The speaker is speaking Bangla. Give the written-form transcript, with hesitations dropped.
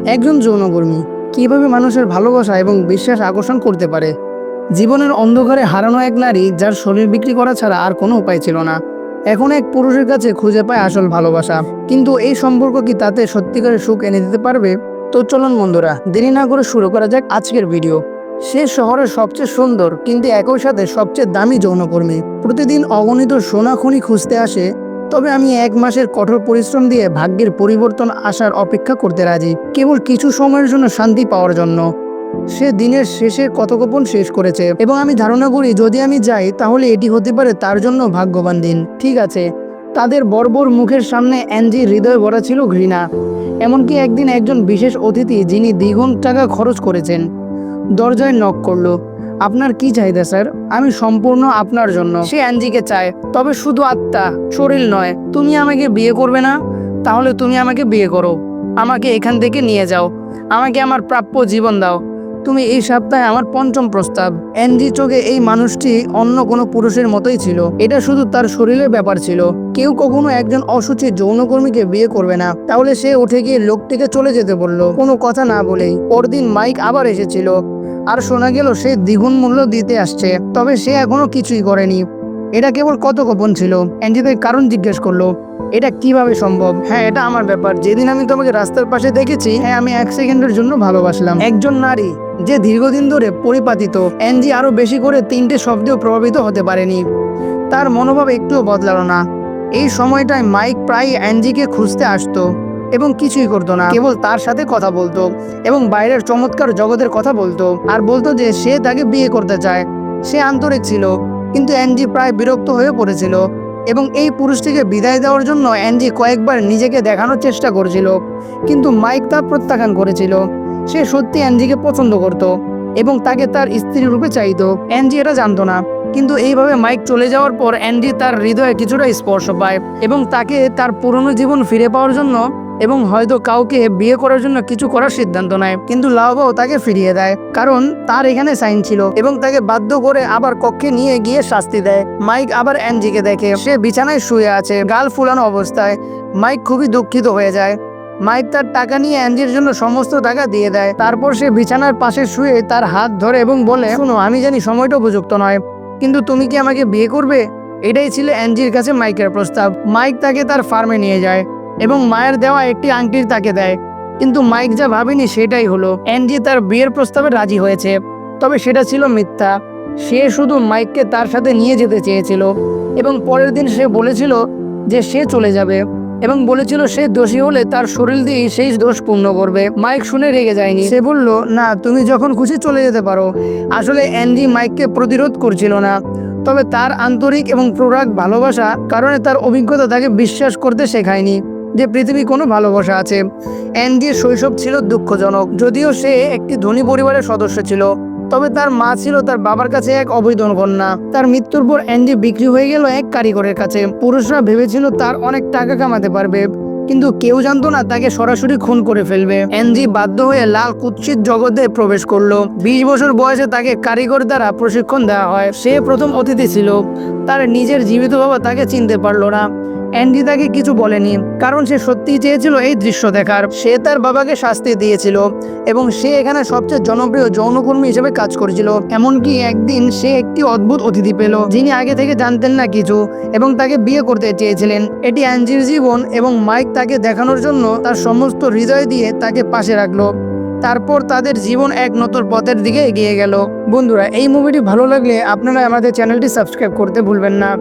একজন যৌনকর্মী কিভাবে মানুষের ভালোবাসা এবং বিশ্বাস আকর্ষণ করতে পারে। জীবনের অন্ধকারে হারানো এক নারী যার শরীর বিক্রি করা ছাড়া আর কোনো উপায় ছিল না, এখন এক পুরুষের কাছে খুঁজে পায় আসল ভালোবাসা। কিন্তু এই সম্পর্ক কি তাতে সত্যিকারের সুখ এনে দিতে পারবে? তো চলুন বন্ধুরা, দেরি না করে শুরু করা যাক আজকের ভিডিও। সে শহরের সবচেয়ে সুন্দর কিন্তু একই সাথে সবচেয়ে দামি যৌনকর্মী। প্রতিদিন অগণিত সোনা খনি খুঁজতে আসে। তবে আমি 1 মাসের কঠোর পরিশ্রম দিয়ে ভাগ্যের পরিবর্তন আসার অপেক্ষা করতে রাজি, কেবল কিছু সময়ের জন্য শান্তি পাওয়ার জন্য। সে দিনের শেষে কথোপকথন শেষ করেছে এবং আমি ধারণা করি যদি আমি যাই তাহলে এটি হতে পারে তার জন্য ভাগ্যবান দিন। ঠিক আছে, তাদের বর্বর মুখের সামনে অ্যাঞ্জির হৃদয় ভরা ছিল ঘৃণা। এমনকি একদিন একজন বিশেষ অতিথি যিনি দ্বিগুণ টাকা খরচ করেছেন দরজায় নক করলো। আপনার কি চাহিদা স্যার? আমি সম্পূর্ণ আপনার জন্য। সে অ্যাঞ্জিকে চায়, তবে শুধু আত্মা, শরীর নয়। তুমি আমাকে বিয়ে করবে না? তাহলে তুমি আমাকে বিয়ে করো, আমাকে এখান থেকে নিয়ে যাও, আমাকে আমার প্রাপ্য জীবন দাও। তুমি এই সপ্তাহে আমার 5ম প্রস্তাব। অ্যাঞ্জি চোখে এই মানুষটি অন্য কোনো পুরুষের মতোই ছিল। এটা শুধু তার শরীরের ব্যাপার ছিল। কেউ কখনো একজন অসুচি যৌনকর্মীকে বিয়ে করবে না। তাহলে সে উঠে গিয়ে লোকটিকে চলে যেতে বলল, কোনো কথা না বলেই। পরদিন মাইক আবার এসেছিল আর শোনা গেল সে দ্বিগুণ মূল্য দিতে আসছে, তবে সে এখনো কিছুই করেনি। এটা কেবল কত গোপন ছিল। অ্যাঞ্জি তাই কারণ জিজ্ঞেস করলো, এটা কিভাবে সম্ভব? হ্যাঁ, এটা আমার ব্যাপার। যেদিন আমি তোমাকে রাস্তার পাশে দেখেছি, হ্যাঁ, আমি 1 সেকেন্ডের জন্য ভালোবাসলাম। একজন নারী যে দীর্ঘদিন ধরে পরিপাতিত। অ্যাঞ্জি আরো বেশি করে 3টে শব্দেও প্রভাবিত হতে পারেনি। তার মনোভাব একটুও বদলালো না। এই সময়টায় মাইক প্রায় অ্যাঞ্জিকে খুঁজতে আসতো এবং কিছুই করতো না, কেবল তার সাথে কথা বলতো এবং বাইরের চমৎকার জগতের কথা বলতো আর বলতো যে সে তাকে বিয়ে করতে চায়। সে আন্তরিক ছিল, কিন্তু অ্যাঞ্জি প্রায় বিরক্ত হয়ে পড়েছিল এবং এই পুরুষটিকে বিদায় দেওয়ার জন্য অ্যাঞ্জি কয়েকবার নিজেকে দেখানোর চেষ্টা করেছিল, কিন্তু মাইক তা প্রত্যাখ্যান করেছিল। সে সত্যি অ্যাঞ্জিকে পছন্দ করত এবং তাকে তার স্ত্রী রূপে চাইতো। অ্যাঞ্জি এটা জানতো না, কিন্তু এইভাবে মাইক চলে যাওয়ার পর অ্যাঞ্জি তার হৃদয়ে কিছুটা স্পর্শ পায় এবং তাকে তার পুরনো জীবন ফিরে পাওয়ার জন্য এবং হয়তো কাউকে বিয়ে করার জন্য কিছু করার সিদ্ধান্ত নেয়। কিন্তু লাউবাও তাকে ফিরিয়ে দেয়, কারণ তার এখানে সাইন ছিল, এবং তাকে বাধ্য করে আবার কক্ষে নিয়ে গিয়ে শাস্তি দেয়। মাইক আবার অ্যাঞ্জিকে দেখে সে বিছানায় শুয়ে আছে, গাল ফুলানো অবস্থায়। মাইক খুবই দুঃখিত হয়ে যায়। মাইক তার টাকা নিয়ে অ্যাঞ্জির জন্য সমস্ত টাকা দিয়ে দেয়। তারপর সে বিছানার পাশে শুয়ে তার হাত ধরে এবং বলে, শোনো, আমি জানি সময়টা উপযুক্ত নয়, কিন্তু তুমি কি আমাকে বিয়ে করবে? এটাই ছিল অ্যাঞ্জির কাছে মাইকের প্রস্তাব। মাইক তাকে তার ফার্মে নিয়ে যায় এবং মায়ের দেওয়া একটি আংটির তাকে দেয়। কিন্তু মাইক যা ভাবেনি সেটাই হলো, অ্যাঞ্জি তার বিয়ের প্রস্তাবে রাজি হয়েছে, তবে সেটা ছিল মিথ্যা। সে শুধু মাইককে তার সাথে নিয়ে যেতে চেয়েছিল এবং পরের দিন সে বলেছিল যে সে চলে যাবে এবং বলেছিল সে দোষী হলে তার শরীর দিয়েই সেই দোষ পূর্ণ করবে। মাইক শুনে রেগে যায়নি। সে বলল, না, তুমি যখন খুশি চলে যেতে পারো। আসলে অ্যাঞ্জি মাইককে প্রতিরোধ করছিল না, তবে তার আন্তরিক এবং প্রগাঢ় ভালোবাসা কারণে তার অভিজ্ঞতা তাকে বিশ্বাস করতে শেখায়নি যে পৃথিবী কোনো ভালোবাসা আছে। অ্যাঞ্জির শৈশব ছিল দুঃখজনক। যদিও সে একটি ধনী পরিবারের সদস্য ছিল, তবে তার মা ছিল তার বাবার কাছে এক অবৈধ কন্যা। তার মৃত্যুর পর অ্যাঞ্জি বিক্রি হয়ে গেল এক কারিগরের কাছে। পুরুষরা ভেবেছিল তার অনেক টাকা কামাতে পারবে, কিন্তু কেউ জানতো না তাকে সরাসরি খুন করে ফেলবে। অ্যাঞ্জি বাধ্য হয়ে লাল কুৎসিত জগতে প্রবেশ করলো। 20 বছর বয়সে তাকে কারিগর দ্বারা প্রশিক্ষণ দেওয়া হয়। সে প্রথম অতিথি ছিল। তার নিজের জীবিত বাবা তাকে চিনতে পারলো না। অ্যাঞ্জি তাকে কিছু বলেনি, কারণ সে সত্যিই চেয়েছিল এই দৃশ্য দেখার। সে তার বাবাকে শাস্তি দিয়েছিল এবং সে এখানে সবচেয়ে জনপ্রিয় যৌনকর্মী হিসেবে কাজ করেছিল। এমনকি একদিন সে একটি অদ্ভুত অতিথি পেল যিনি আগে থেকে জানতেন না কিছু এবং তাকে বিয়ে করতে চেয়েছিলেন। এটি অ্যাঞ্জির জীবন এবং মাইক তাকে দেখানোর জন্য তার সমস্ত হৃদয় দিয়ে তাকে পাশে রাখলো। তারপর তাদের জীবন এক নতুন পথের দিকে এগিয়ে গেল। বন্ধুরা, এই মুভিটি ভালো লাগলে আপনারা আমাদের চ্যানেলটি সাবস্ক্রাইব করতে ভুলবেন না।